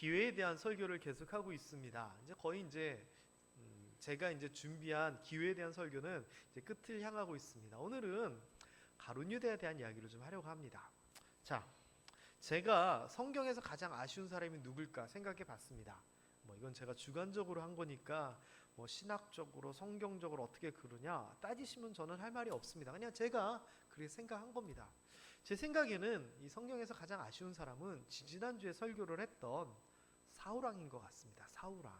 기회에 대한 설교를 계속하고 있습니다. 제가 준비한 기회에 대한 설교는 이제 끝을 향하고 있습니다. 오늘은 가룟 유다에 대한 이야기를 좀 하려고 합니다. 자, 제가 성경에서 가장 아쉬운 사람이 누굴까 생각해 봤습니다. 이건 제가 주관적으로 한 거니까 신학적으로 성경적으로 어떻게 그러냐 따지시면 저는 할 말이 없습니다. 그냥 제가 그렇게 생각한 겁니다. 제 생각에는 이 성경에서 가장 아쉬운 사람은 지지난주에 설교를 했던 사울왕인 것 같습니다. 사울왕.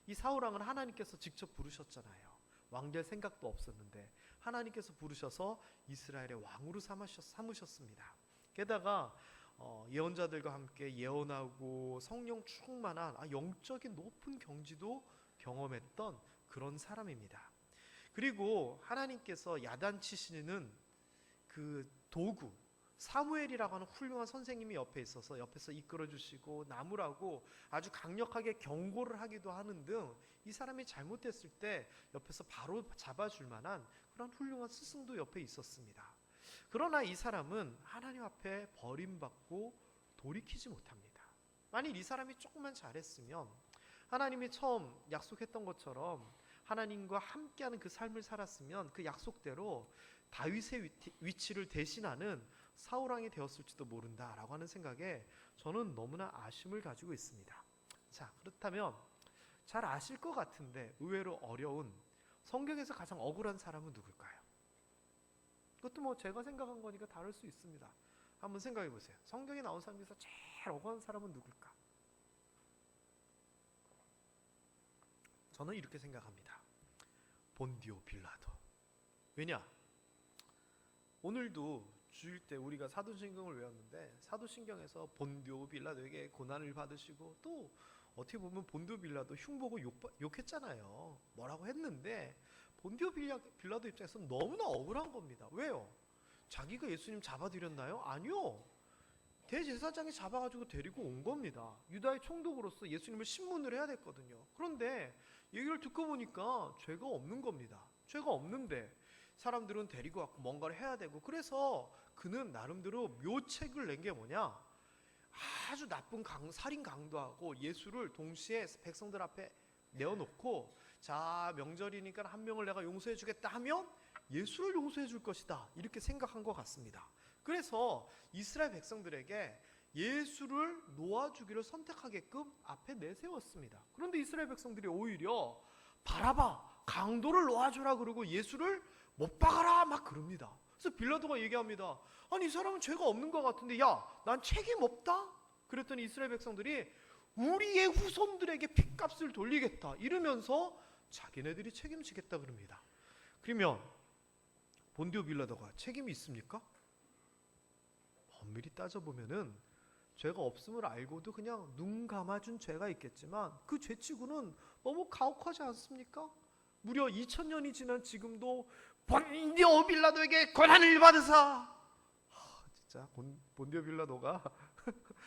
이 사울왕은 하나님께서 직접 부르셨잖아요. 왕 될 생각도 없었는데 하나님께서 부르셔서 이스라엘의 왕으로 삼으셨습니다. 게다가 예언자들과 함께 예언하고 성령 충만한 영적인 높은 경지도 경험했던 그런 사람입니다. 그리고 하나님께서 야단치시는 그 도구 사무엘이라고 하는 훌륭한 선생님이 옆에서 이끌어주시고 나무라고 아주 강력하게 경고를 하기도 하는 등 이 사람이 잘못했을 때 옆에서 바로 잡아줄 만한 그런 훌륭한 스승도 옆에 있었습니다. 그러나 이 사람은 하나님 앞에 버림받고 돌이키지 못합니다. 만일 이 사람이 조금만 잘했으면 하나님이 처음 약속했던 것처럼 하나님과 함께하는 그 삶을 살았으면 그 약속대로 다윗의 위치를 대신하는 사울왕이 되었을지도 모른다라고 하는 생각에 저는 너무나 아쉬움을 가지고 있습니다. 자, 그렇다면 잘 아실 것 같은데 의외로 어려운 성경에서 가장 억울한 사람은 누굴까요? 그것도 제가 생각한 거니까 다를 수 있습니다. 한번 생각해 보세요. 성경에 나온 사람 중에서 제일 억울한 사람은 누굴까? 저는 이렇게 생각합니다. 본디오 빌라도. 왜냐? 오늘도 주일 때 우리가 사도신경을 외웠는데 사도신경에서 본디오 빌라도에게 고난을 받으시고 또 어떻게 보면 본디오 빌라도 흉보고 욕했잖아요. 뭐라고 했는데 본디오 빌라도 입장에서 너무나 억울한 겁니다. 왜요? 자기가 예수님 잡아들였나요? 아니요. 대제사장이 잡아가지고 데리고 온 겁니다. 유다의 총독으로서 예수님을 신문을 해야 됐거든요. 그런데 얘기를 듣고 보니까 죄가 없는 겁니다. 죄가 없는데 사람들은 데리고 왔고 뭔가를 해야 되고, 그래서 그는 나름대로 묘책을 낸 게 뭐냐, 아주 나쁜 살인 강도하고 예수를 동시에 백성들 앞에 내어놓고, 자, 명절이니까 한 명을 내가 용서해 주겠다 하면 예수를 용서해 줄 것이다, 이렇게 생각한 것 같습니다. 그래서 이스라엘 백성들에게 예수를 놓아주기를 선택하게끔 앞에 내세웠습니다. 그런데 이스라엘 백성들이 오히려 바라바 강도를 놓아주라 그러고 예수를 못 박아라 막 그럽니다. 그래서 빌라도가 얘기합니다. 아니, 이 사람은 죄가 없는 것 같은데, 야, 난 책임 없다? 그랬더니 이스라엘 백성들이 우리의 후손들에게 핏값을 돌리겠다 이러면서 자기네들이 책임지겠다 그럽니다. 그러면 본디오 빌라도가 책임이 있습니까? 엄밀히 따져보면은 죄가 없음을 알고도 그냥 눈 감아준 죄가 있겠지만 그 죄치고는 너무 가혹하지 않습니까? 무려 2000년이 지난 지금도 본디오 빌라도에게 고난을 받으사, 진짜 본디오 빌라도가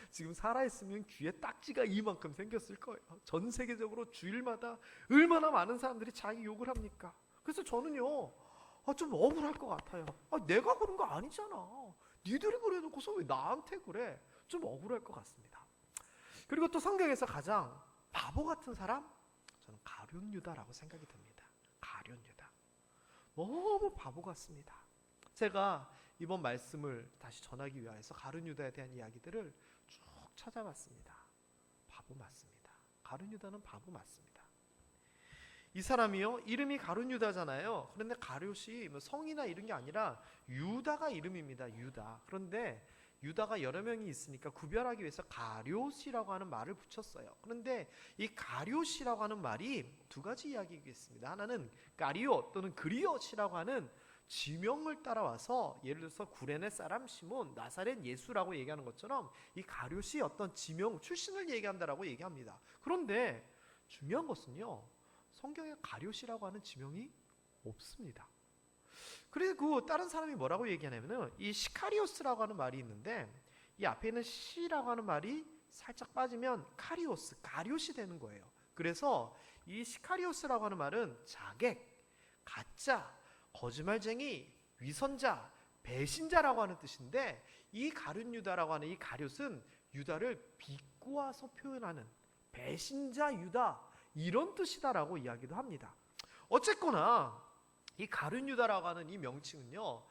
지금 살아있으면 귀에 딱지가 이만큼 생겼을 거예요. 전 세계적으로 주일마다 얼마나 많은 사람들이 자기 욕을 합니까? 그래서 저는요, 좀 억울할 것 같아요. 내가 그런 거 아니잖아. 니들이 그래놓고서 왜 나한테 그래? 좀 억울할 것 같습니다. 그리고 또 성경에서 가장 바보 같은 사람? 저는 가룟 유다라고 생각이 듭니다. 가룟 유다. 너무 바보 같습니다. 제가 이번 말씀을 다시 전하기 위해서 가룟 유다에 대한 이야기들을 쭉 찾아봤습니다. 바보 맞습니다. 가룟 유다는 바보 맞습니다. 이 사람이요, 이름이 가룟 유다잖아요. 그런데 가룟이 성이나 이런 게 아니라 유다가 이름입니다. 유다. 그런데 유다가 여러 명이 있으니까 구별하기 위해서 가룟이라고 하는 말을 붙였어요. 그런데 이 가룟이라고 하는 말이 두 가지 이야기가 있습니다. 하나는 가리오 또는 그리옷이라고 하는 지명을 따라와서, 예를 들어서 구레네 사람 시몬, 나사렛 예수라고 얘기하는 것처럼 이 가룟이 어떤 지명 출신을 얘기한다라고 얘기합니다. 그런데 중요한 것은요, 성경에 가룟이라고 하는 지명이 없습니다. 그리고 다른 사람이 뭐라고 얘기하냐면은 이 시카리오스라고 하는 말이 있는데, 이 앞에 있는 시라고 하는 말이 살짝 빠지면 카리오스, 가룟이 되는 거예요. 그래서 이 시카리오스라고 하는 말은 자객, 가짜, 거짓말쟁이, 위선자, 배신자라고 하는 뜻인데, 이 가룟 유다라고 하는 이 가룟은 유다를 비꼬아서 표현하는 배신자 유다, 이런 뜻이다라고 이야기도 합니다. 어쨌거나 이 가룟 유다라고 하는 이 명칭은요,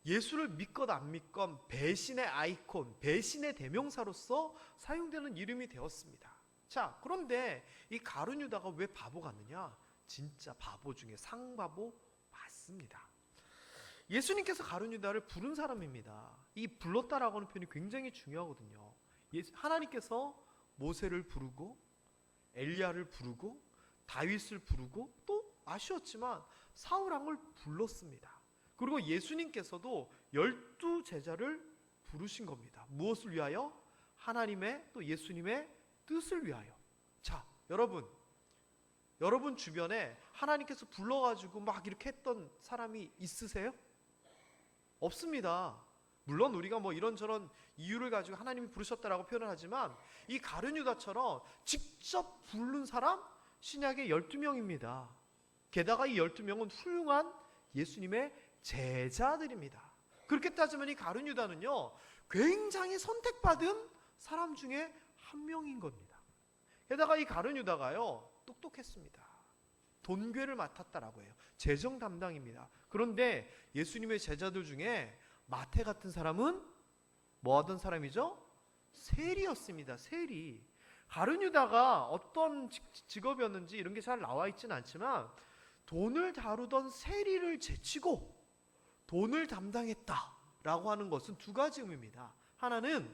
예수를 믿건 안 믿건 배신의 아이콘, 배신의 대명사로서 사용되는 이름이 되었습니다. 자, 그런데 이 가룟 유다가 왜 바보 같느냐? 진짜 바보 중에 상바보 맞습니다. 예수님께서 가룟 유다를 부른 사람입니다. 이 불렀다라고 하는 표현이 굉장히 중요하거든요. 하나님께서 모세를 부르고 엘리야를 부르고 다윗을 부르고 또 아쉬웠지만 사울왕을 불렀습니다. 그리고 예수님께서도 12 제자를 부르신 겁니다. 무엇을 위하여? 하나님의 또 예수님의 뜻을 위하여. 자, 여러분 주변에 하나님께서 불러가지고 막 이렇게 했던 사람이 있으세요? 없습니다. 물론 우리가 뭐 이런저런 이유를 가지고 하나님이 부르셨다라고 표현을 하지만 이 가룟 유다처럼 직접 부른 사람 신약에 12명입니다. 게다가 이 12명은 훌륭한 예수님의 제자들입니다. 그렇게 따지면 이 가룟 유다는요, 굉장히 선택받은 사람 중에 한 명인 겁니다. 게다가 이 가룟 유다가요, 똑똑했습니다. 돈괴를 맡았다라고 해요. 재정 담당입니다. 그런데 예수님의 제자들 중에 마태 같은 사람은 뭐 하던 사람이죠? 세리였습니다. 세리. 가룟 유다가 어떤 직업이었는지 이런 게 잘 나와 있지는 않지만 돈을 다루던 세리를 제치고 돈을 담당했다라고 하는 것은 두 가지 의미입니다. 하나는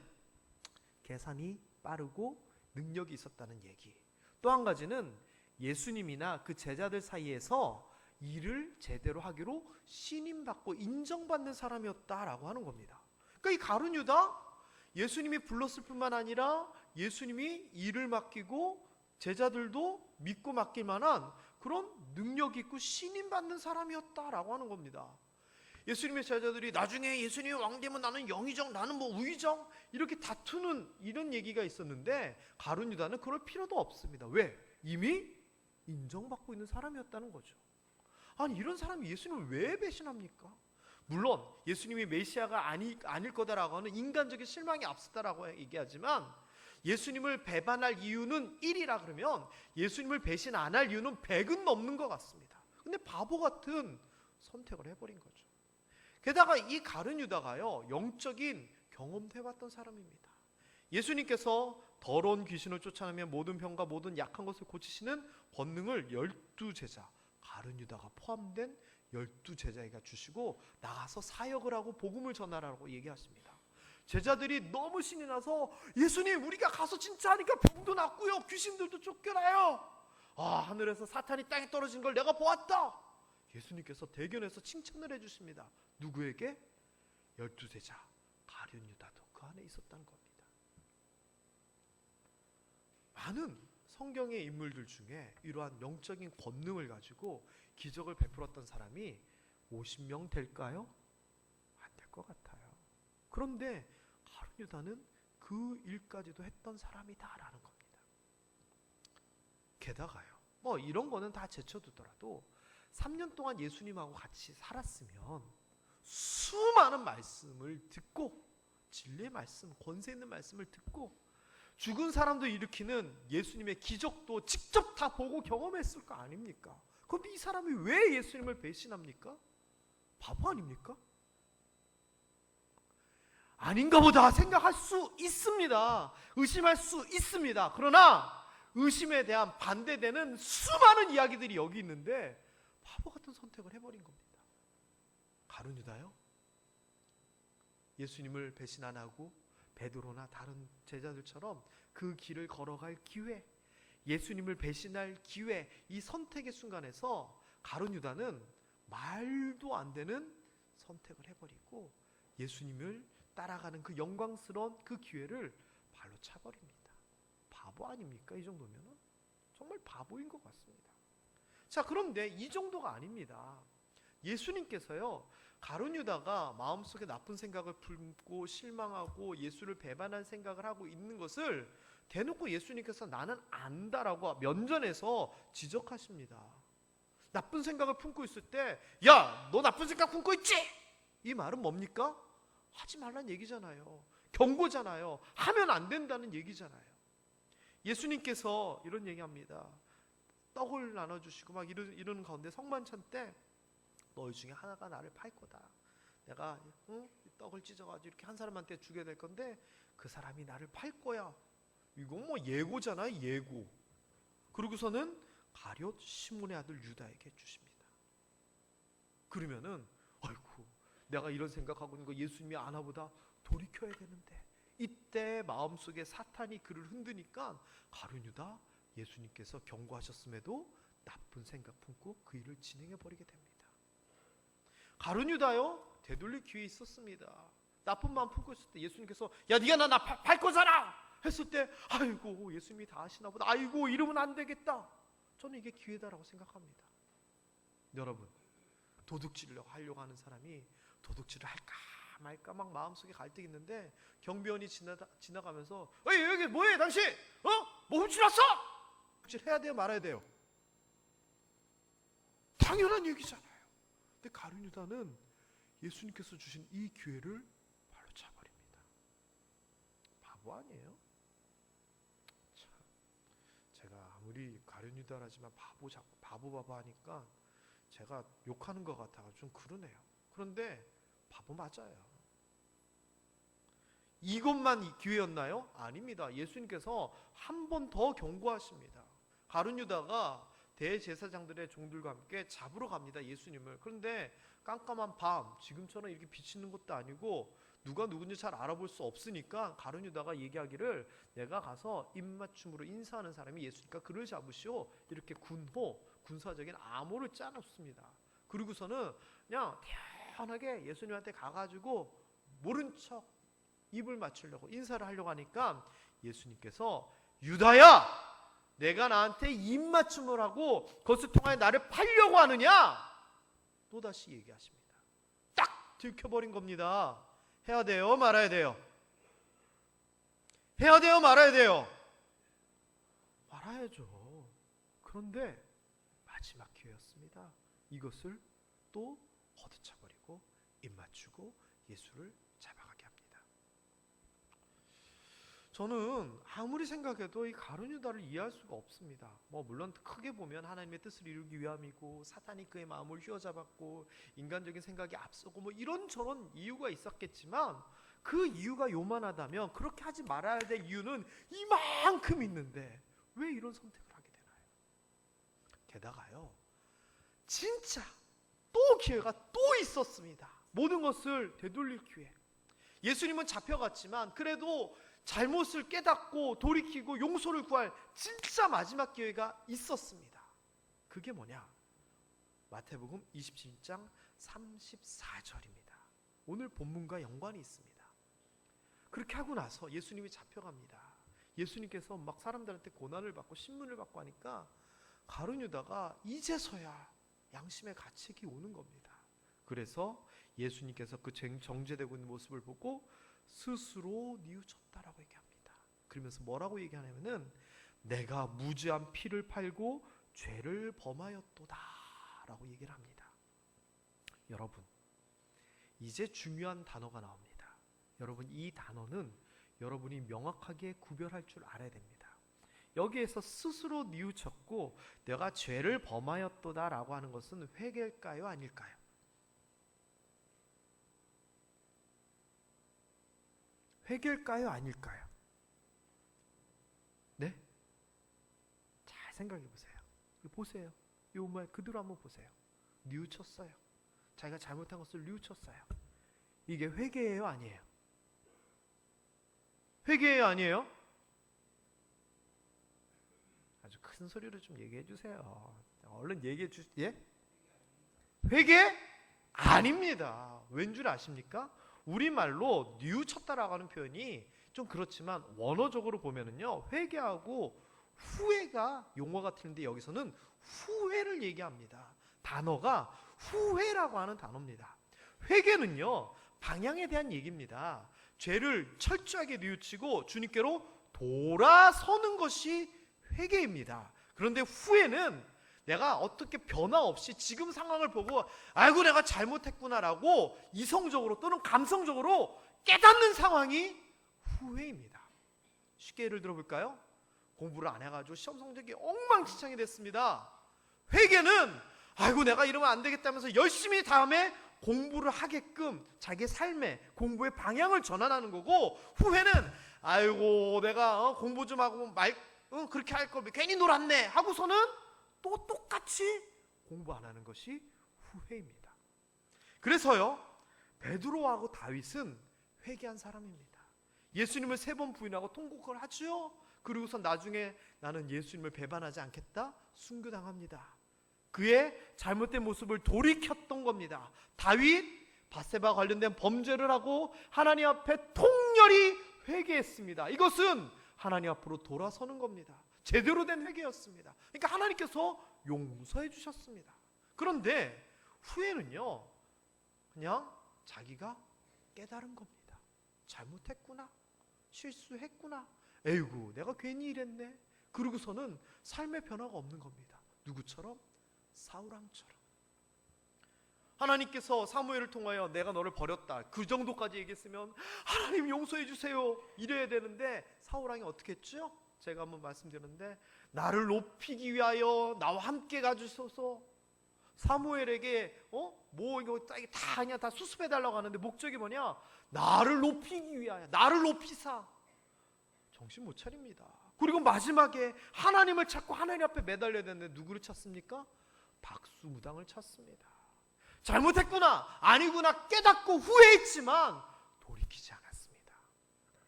계산이 빠르고 능력이 있었다는 얘기. 또 한 가지는 예수님이나 그 제자들 사이에서 일을 제대로 하기로 신임받고 인정받는 사람이었다라고 하는 겁니다. 그러니까 이 가룟 유다, 예수님이 불렀을 뿐만 아니라 예수님이 일을 맡기고 제자들도 믿고 맡길 만한 그런 능력 있고 신임받는 사람이었다라고 하는 겁니다. 예수님의 제자들이 나중에 예수님이 왕되면 나는 영의정, 나는 뭐 우의정 이렇게 다투는 이런 얘기가 있었는데 가룟 유다는 그럴 필요도 없습니다. 왜? 이미 인정받고 있는 사람이었다는 거죠. 아니, 이런 사람이 예수님을 왜 배신합니까? 물론 예수님이 메시아가 아닐 거다라고 하는 인간적인 실망이 앞섰다라고 얘기하지만 예수님을 배반할 이유는 1이라 그러면 예수님을 배신 안 할 이유는 100은 넘는 것 같습니다. 근데 바보 같은 선택을 해버린 거죠. 게다가 이 가룟 유다가요, 영적인 경험도 해봤던 사람입니다. 예수님께서 더러운 귀신을 쫓아내며 모든 병과 모든 약한 것을 고치시는 권능을 12제자, 가룟 유다가 포함된 12제자에게 주시고 나가서 사역을 하고 복음을 전하라고 얘기하십니다. 제자들이 너무 신이 나서 예수님, 우리가 가서 진짜 하니까 병도 낫고요, 귀신들도 쫓겨나요. 하늘에서 사탄이 땅에 떨어진 걸 내가 보았다. 예수님께서 대견해서 칭찬을 해주십니다. 누구에게? 12제자 가룟 유다도 그 안에 있었다는 겁니다. 많은 성경의 인물들 중에 이러한 영적인 권능을 가지고 기적을 베풀었던 사람이 50명 될까요? 안 될 것 같아요. 그런데 가룟 유다는 그 일까지도 했던 사람이다라는 겁니다. 게다가요, 뭐 이런 거는 다 제쳐두더라도 3년 동안 예수님하고 같이 살았으면 수많은 말씀을 듣고 진리의 말씀, 권세 있는 말씀을 듣고 죽은 사람도 일으키는 예수님의 기적도 직접 다 보고 경험했을 거 아닙니까? 그런데 이 사람이 왜 예수님을 배신합니까? 바보 아닙니까? 아닌가 보다 생각할 수 있습니다. 의심할 수 있습니다. 그러나 의심에 대한 반대되는 수많은 이야기들이 여기 있는데 바보 같은 선택을 해버린 겁니다. 가룟 유다요, 예수님을 배신 안 하고 베드로나 다른 제자들처럼 그 길을 걸어갈 기회, 예수님을 배신할 기회, 이 선택의 순간에서 가룟 유다는 말도 안 되는 선택을 해버리고 예수님을 따라가는 그 영광스러운 그 기회를 발로 차버립니다. 바보 아닙니까? 이 정도면 정말 바보인 것 같습니다. 자, 그런데 이 정도가 아닙니다. 예수님께서요, 가룟 유다가 마음속에 나쁜 생각을 품고 실망하고 예수를 배반할 생각을 하고 있는 것을 대놓고 예수님께서 나는 안다라고 면전에서 지적하십니다. 나쁜 생각을 품고 있을 때, 야, 너 나쁜 생각 품고 있지? 이 말은 뭡니까? 하지 말란 얘기잖아요. 경고잖아요. 하면 안 된다는 얘기잖아요. 예수님께서 이런 얘기합니다. 떡을 나눠주시고 막 이러는 가운데 성만찬 때 너희 중에 하나가 나를 팔 거다. 내가 떡을 찢어가지고 이렇게 한 사람한테 주게 될 건데 그 사람이 나를 팔 거야. 이건 뭐 예고잖아요. 예고. 그러고서는 가룟 시몬의 아들 유다에게 주십니다. 그러면은 아이고 내가 이런 생각하고 있는 거 예수님이 아나보다 돌이켜야 되는데, 이때 마음속에 사탄이 그를 흔드니까 가룟 유다, 예수님께서 경고하셨음에도 나쁜 생각 품고 그 일을 진행해 버리게 됩니다. 가룟 유다요, 되돌릴 기회 있었습니다. 나쁜 마음 품고 있을 때 예수님께서 야 네가 나 팔 거잖아 했을 때 아이고 예수님이 다 아시나 보다, 아이고 이러면 안 되겠다. 저는 이게 기회다라고 생각합니다. 여러분, 도둑질을 하려고 하는 사람이 도둑질을 할까 말까 막 마음속에 갈등이 있는데 경비원이 지나가면서 여기 뭐해 당신? 뭐 훔쳐놨어? 훔칠해야 돼요 말아야 돼요? 당연한 얘기잖아요. 근데 가룟 유다는 예수님께서 주신 이 기회를 발로 차버립니다. 바보 아니에요? 참, 제가 아무리 가룟 유다라지만 바보 하니까 제가 욕하는 것 같아서 좀 그러네요. 그런데 바보 맞아요. 이것만 기회였나요? 아닙니다. 예수님께서 한 번 더 경고하십니다. 가룟 유다가 대제사장들의 종들과 함께 잡으러 갑니다. 예수님을. 그런데 깜깜한 밤, 지금처럼 이렇게 비치는 것도 아니고 누가 누군지 잘 알아볼 수 없으니까 가룟 유다가 얘기하기를 내가 가서 입맞춤으로 인사하는 사람이 예수니까 그를 잡으시오. 이렇게 군사적인 암호를 짜놓습니다. 그리고서는 그냥 편하게 예수님한테 가가지고 모른 척 입을 맞추려고 인사를 하려고 하니까 예수님께서 유다야, 내가 나한테 입맞춤을 하고 그것을 통하여 나를 팔려고 하느냐? 또다시 얘기하십니다. 딱 들켜버린 겁니다. 해야 돼요 말아야 돼요? 해야 돼요 말아야 돼요? 말아야죠. 그런데 마지막 기회였습니다. 이것을 또 걷어차버리고 입맞추고 예수를 잡아가게 합니다. 저는 아무리 생각해도 이 가룟 유다를 이해할 수가 없습니다. 물론 크게 보면 하나님의 뜻을 이루기 위함이고 사탄이 그의 마음을 휘어잡았고 인간적인 생각이 앞서고 이런저런 이유가 있었겠지만 그 이유가 요만하다면 그렇게 하지 말아야 될 이유는 이만큼 있는데 왜 이런 선택을 하게 되나요? 게다가요, 진짜 또 기회가 또 있었습니다. 모든 것을 되돌릴 기회. 예수님은 잡혀갔지만 그래도 잘못을 깨닫고 돌이키고 용서를 구할 진짜 마지막 기회가 있었습니다. 그게 뭐냐? 마태복음 27장 34절입니다. 오늘 본문과 연관이 있습니다. 그렇게 하고 나서 예수님이 잡혀갑니다. 예수님께서 막 사람들한테 고난을 받고 신문을 받고 하니까 가룟 유다가 이제서야 양심의 가책이 오는 겁니다. 그래서 예수님께서 그 정죄되고 있는 모습을 보고 스스로 뉘우쳤다라고 얘기합니다. 그러면서 뭐라고 얘기하냐면은 내가 무죄한 피를 팔고 죄를 범하였도다 라고 얘기를 합니다. 여러분, 이제 중요한 단어가 나옵니다. 여러분, 이 단어는 여러분이 명확하게 구별할 줄 알아야 됩니다. 여기에서 스스로 뉘우쳤고 내가 죄를 범하였도다 라고 하는 것은 회개일까요 아닐까요? 회개일까요 아닐까요? 네? 잘 생각해 보세요. 보세요. 이 말 그대로 한번 보세요. 뉘우쳤어요. 자기가 잘못한 것을 뉘우쳤어요. 이게 회개예요 아니에요? 회개예요 아니에요? 아주 큰 소리로 좀 얘기해 주세요. 얼른 얘기해 예? 회개? 아닙니다. 왠 줄 아십니까? 우리말로 뉘우쳤다라고 하는 표현이 좀 그렇지만 원어적으로 보면은요, 회개하고 후회가 용어가 틀린데 여기서는 후회를 얘기합니다. 단어가 후회라고 하는 단어입니다. 회개는요, 방향에 대한 얘기입니다. 죄를 철저하게 뉘우치고 주님께로 돌아서는 것이 회개입니다. 그런데 후회는 내가 어떻게 변화 없이 지금 상황을 보고 아이고 내가 잘못했구나라고 이성적으로 또는 감성적으로 깨닫는 상황이 후회입니다. 쉽게 예를 들어볼까요? 공부를 안 해가지고 시험 성적이 엉망진창이 됐습니다. 회개는 아이고 내가 이러면 안 되겠다면서 열심히 다음에 공부를 하게끔 자기 삶의 공부의 방향을 전환하는 거고, 후회는 아이고 내가 공부 좀 하고 그렇게 할 걸 괜히 놀았네 하고서는 또 똑같이 공부 안 하는 것이 후회입니다. 그래서요, 베드로하고 다윗은 회개한 사람입니다. 예수님을 3번 부인하고 통곡을 하죠. 그리고서 나중에 나는 예수님을 배반하지 않겠다 순교당합니다. 그의 잘못된 모습을 돌이켰던 겁니다. 다윗 밧세바 관련된 범죄를 하고 하나님 앞에 통렬히 회개했습니다. 이것은 하나님 앞으로 돌아서는 겁니다. 제대로 된 회개였습니다. 그러니까 하나님께서 용서해 주셨습니다. 그런데 후회는요, 그냥 자기가 깨달은 겁니다. 잘못했구나, 실수했구나, 에이구 내가 괜히 이랬네. 그러고서는 삶의 변화가 없는 겁니다. 누구처럼? 사울왕처럼. 하나님께서 사무엘을 통하여 내가 너를 버렸다 그 정도까지 얘기했으면 하나님 용서해 주세요 이래야 되는데, 사울왕이 어떻게 했죠? 제가 한번 말씀드렸는데, 나를 높이기 위하여 나와 함께 가주소서. 사무엘에게 뭐 이거 다 아니야, 다 수습해 달라고 하는데 목적이 뭐냐? 나를 높이기 위하여, 나를 높이사. 정신 못 차립니다. 그리고 마지막에 하나님을 찾고 하나님 앞에 매달려야 되는데 누구를 찾습니까? 박수무당을 찾습니다. 잘못했구나, 아니구나 깨닫고 후회했지만 돌이키지 않았습니다.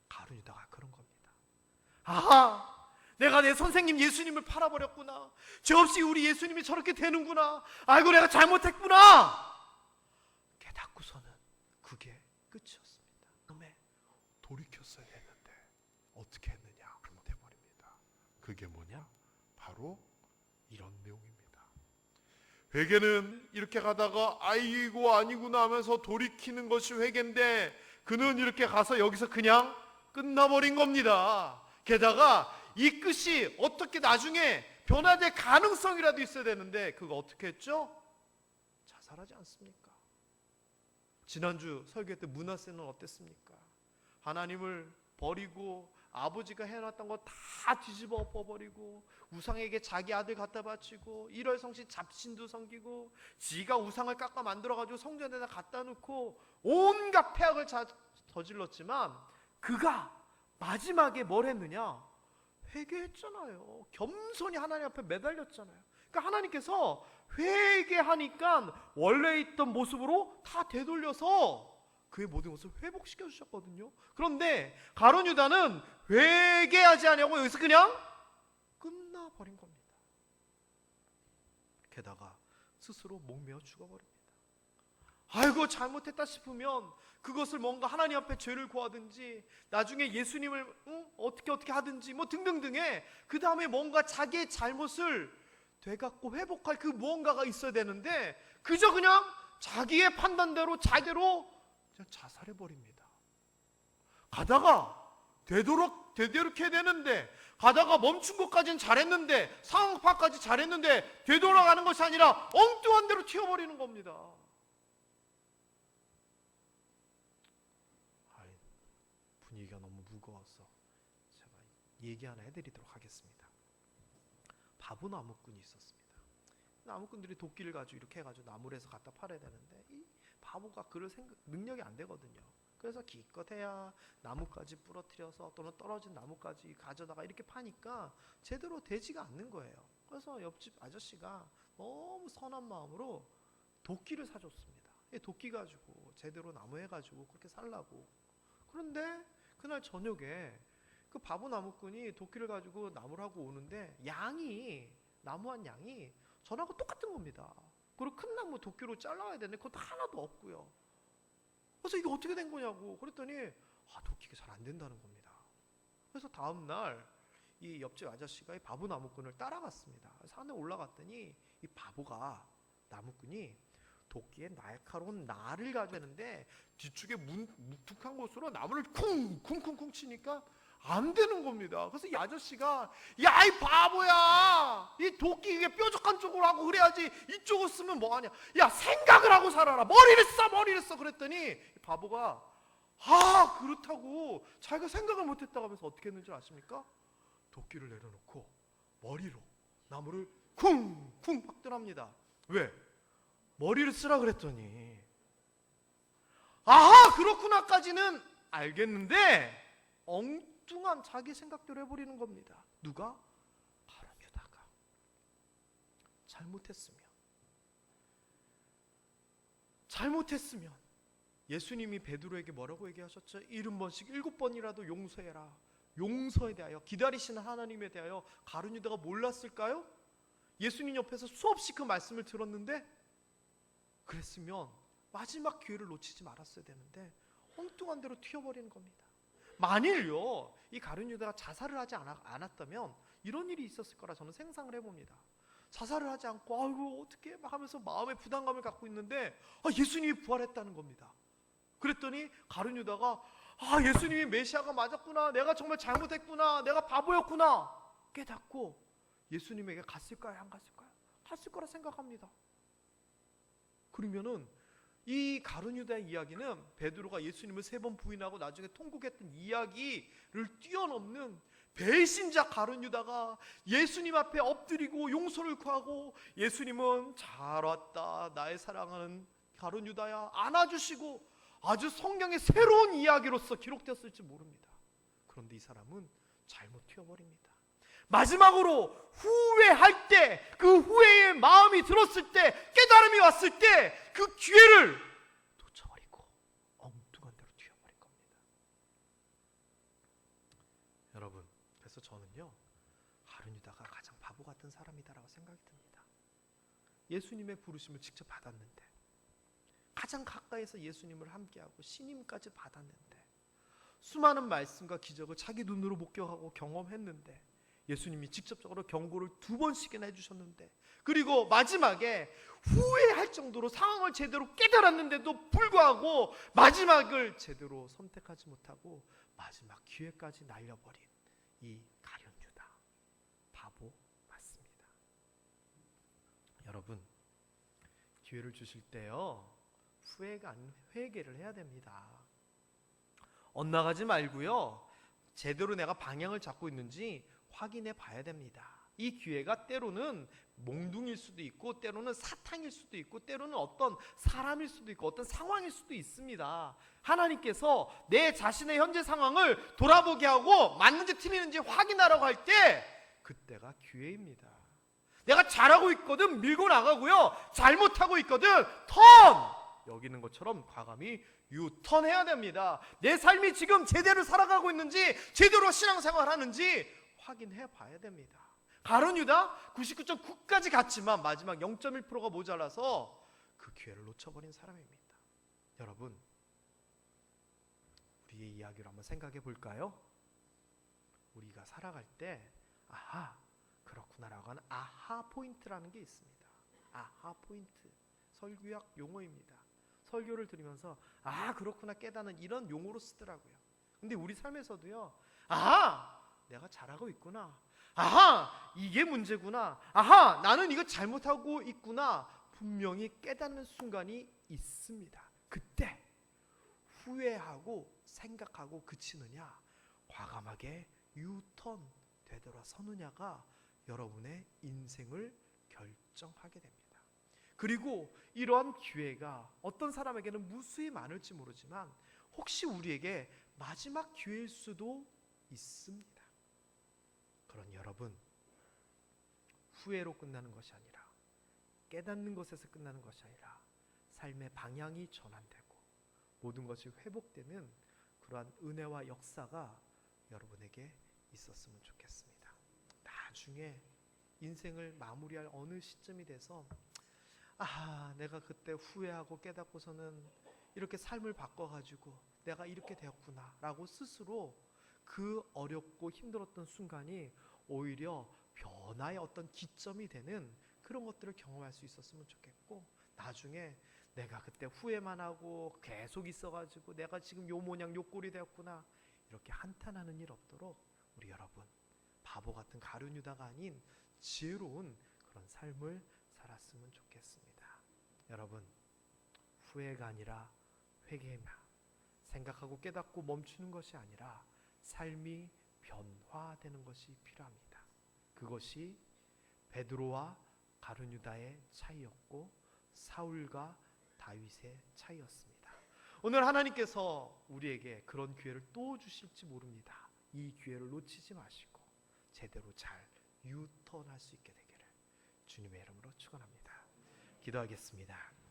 가룟유다가 그런 겁니다. 아하, 내가 내 선생님 예수님을 팔아버렸구나, 죄 없이 우리 예수님이 저렇게 되는구나, 아이고 내가 잘못했구나 깨닫고서는 그게 끝이었습니다. 그다음에 돌이켰어야 했는데 어떻게 했느냐? 잘못해버립니다. 그게 뭐냐? 바로 이런 내용입니다. 회개는 이렇게 가다가 아이고 아니구나 하면서 돌이키는 것이 회개인데, 그는 이렇게 가서 여기서 그냥 끝나버린 겁니다. 게다가 이 끝이 어떻게 나중에 변화될 가능성이라도 있어야 되는데 그거 어떻게 했죠? 자살하지 않습니까? 지난주 설교 때 므낫세는 어땠습니까? 하나님을 버리고 아버지가 해놨던 거 다 뒤집어 엎어버리고 우상에게 자기 아들 갖다 바치고 일월성신 잡신도 섬기고 지가 우상을 깎아 만들어가지고 성전에다 갖다 놓고 온갖 폐악을 저질렀지만, 그가 마지막에 뭘 했느냐? 회개했잖아요. 겸손히 하나님 앞에 매달렸잖아요. 그러니까 하나님께서 회개하니까 원래 있던 모습으로 다 되돌려서 그의 모든 것을 회복시켜 주셨거든요. 그런데 가룟유다는 회개하지 않냐고 여기서 그냥 끝나버린 겁니다. 게다가 스스로 목매어 죽어버립니다. 아이고 잘못했다 싶으면 그것을 뭔가 하나님 앞에 죄를 구하든지 나중에 예수님을 어떻게 하든지 뭐 등등등의 그 다음에 뭔가 자기의 잘못을 되갚고 회복할 그 무언가가 있어야 되는데, 그저 그냥 자기의 판단대로 자기대로 그냥 자살해버립니다. 가다가 되도록해야 되는데, 가다가 멈춘 것까지는 잘했는데, 상황 파악까지 잘했는데 되돌아가는 것이 아니라 엉뚱한 대로 튀어버리는 겁니다. 분위기가 너무 무거워서 제가 얘기 하나 해드리도록 하겠습니다. 바보 나무꾼이 있었습니다. 나무꾼들이 도끼를 가지고 이렇게 해가지고 나무를 해서 갖다 팔아야 되는데 이 바보가 그럴 능력이 안 되거든요. 그래서 기껏 해야 나무까지 부러뜨려서 또는 떨어진 나무까지 가져다가 이렇게 파니까 제대로 되지가 않는 거예요. 그래서 옆집 아저씨가 너무 선한 마음으로 도끼를 사줬습니다. 도끼 가지고 제대로 나무 해가지고 그렇게 살라고. 그런데 그날 저녁에 그 바보 나무꾼이 도끼를 가지고 나무를 하고 오는데 나무 한 양이 전하고 똑같은 겁니다. 그리고 큰 나무 도끼로 잘라야 되는데 그것도 하나도 없고요. 그래서 이게 어떻게 된 거냐고 그랬더니 도끼가 잘 안 된다는 겁니다. 그래서 다음날 이 옆집 아저씨가 이 바보 나무꾼을 따라갔습니다. 산에 올라갔더니 이 바보가 나무꾼이 도끼에 날카로운 날을 가지고 있는데 뒤쪽에 묵툭한 곳으로 나무를 쿵쿵쿵 치니까 안 되는 겁니다. 그래서 이 아저씨가 야 이 바보야, 이 도끼 위에 뾰족한 쪽으로 하고 그래야지 이쪽을 쓰면 뭐하냐, 야 생각을 하고 살아라, 머리를 써 그랬더니 바보가 그렇다고 자기가 생각을 못했다고 하면서 어떻게 했는지 아십니까? 도끼를 내려놓고 머리로 나무를 쿵쿵 박더랍니다. 왜? 머리를 쓰라 그랬더니 그렇구나까지는 알겠는데 엉뚱한 자기 생각대로 해버리는 겁니다. 누가? 가룟 유다가. 잘못했으면 예수님이 베드로에게 뭐라고 얘기하셨죠? 70번씩 7번이라도 용서해라. 용서에 대하여, 기다리시는 하나님에 대하여 가룟 유다가 몰랐을까요? 예수님 옆에서 수없이 그 말씀을 들었는데 그랬으면 마지막 기회를 놓치지 말았어야 되는데 엉뚱한 대로 튀어버리는 겁니다. 만일요 이 가룟 유다가 자살을 하지 않았다면 이런 일이 있었을 거라 저는 상상을 해봅니다. 자살을 하지 않고 아이고 어떻게 막 하면서 마음의 부담감을 갖고 있는데 예수님이 부활했다는 겁니다. 그랬더니 가룟 유다가 예수님이 메시아가 맞았구나, 내가 정말 잘못했구나, 내가 바보였구나 깨닫고 예수님에게 갔을까요? 안 갔을까요? 갔을 거라 생각합니다. 그러면은 이 가룟 유다의 이야기는 베드로가 예수님을 3번 부인하고 나중에 통곡했던 이야기를 뛰어넘는 배신자 가룟 유다가 예수님 앞에 엎드리고 용서를 구하고 예수님은 잘 왔다 나의 사랑하는 가룟 유다야 안아주시고 아주 성경의 새로운 이야기로서 기록되었을지 모릅니다. 그런데 이 사람은 잘못 튀어버립니다. 마지막으로 후회할 때, 그 후회의 마음이 들었을 때, 깨달음이 왔을 때 그 기회를 놓쳐버리고 엉뚱한 데로 튀어버린 겁니다. 여러분, 그래서 저는요 가룟 유다가 가장 바보 같은 사람이다라고 생각이 듭니다. 예수님의 부르심을 직접 받았는데, 가장 가까이서 예수님을 함께하고 신임까지 받았는데, 수많은 말씀과 기적을 자기 눈으로 목격하고 경험했는데, 예수님이 직접적으로 경고를 2번씩이나 해주셨는데, 그리고 마지막에 후회할 정도로 상황을 제대로 깨달았는데도 불구하고 마지막을 제대로 선택하지 못하고 마지막 기회까지 날려버린 이 가룟 유다, 바보 맞습니다. 여러분, 기회를 주실 때요 후회가 아닌 회개를 해야 됩니다. 엇나가지 말고요 제대로 내가 방향을 잡고 있는지 확인해 봐야 됩니다. 이 기회가 때로는 몽둥이일 수도 있고, 때로는 사탕일 수도 있고, 때로는 어떤 사람일 수도 있고, 어떤 상황일 수도 있습니다. 하나님께서 내 자신의 현재 상황을 돌아보게 하고 맞는지 틀리는지 확인하라고 할 때 그때가 기회입니다. 내가 잘하고 있거든 밀고 나가고요, 잘못하고 있거든 여기는 것처럼 과감히 유턴해야 됩니다. 내 삶이 지금 제대로 살아가고 있는지, 제대로 신앙생활 하는지 확인해 봐야 됩니다. 가룟 유다 99.9까지 갔지만 마지막 0.1%가 모자라서 그 기회를 놓쳐버린 사람입니다. 여러분, 우리의 이야기를 한번 생각해 볼까요? 우리가 살아갈 때 그렇구나라고 하는 아하 포인트라는 게 있습니다. 아하 포인트, 설교학 용어입니다. 설교를 들으면서 그렇구나 깨닫는 이런 용어로 쓰더라고요. 근데 우리 삶에서도요 내가 잘하고 있구나, 이게 문제구나, 나는 이거 잘못하고 있구나 분명히 깨닫는 순간이 있습니다. 그때 후회하고 생각하고 그치느냐, 과감하게 유턴 되돌아서느냐가 여러분의 인생을 결정하게 됩니다. 그리고 이러한 기회가 어떤 사람에게는 무수히 많을지 모르지만 혹시 우리에게 마지막 기회일 수도 있습니다. 그런 여러분, 후회로 끝나는 것이 아니라, 깨닫는 것에서 끝나는 것이 아니라 삶의 방향이 전환되고 모든 것이 회복되는 그러한 은혜와 역사가 여러분에게 있었으면 좋겠습니다. 나중에 인생을 마무리할 어느 시점이 돼서 내가 그때 후회하고 깨닫고서는 이렇게 삶을 바꿔가지고 내가 이렇게 되었구나 라고 스스로 그 어렵고 힘들었던 순간이 오히려 변화의 어떤 기점이 되는 그런 것들을 경험할 수 있었으면 좋겠고, 나중에 내가 그때 후회만 하고 계속 있어가지고 내가 지금 요 모양 요 꼴이 되었구나 이렇게 한탄하는 일 없도록 우리 여러분 바보 같은 가룟 유다가 아닌 지혜로운 그런 삶을 살았으면 좋겠습니다. 여러분, 후회가 아니라 회개만, 생각하고 깨닫고 멈추는 것이 아니라 삶이 변화되는 것이 필요합니다. 그것이 베드로와 가룟유다의 차이였고 사울과 다윗의 차이였습니다. 오늘 하나님께서 우리에게 그런 기회를 또 주실지 모릅니다. 이 기회를 놓치지 마시고 제대로 잘 유턴할 수 있게 되기를 주님의 이름으로 축원합니다. 기도하겠습니다.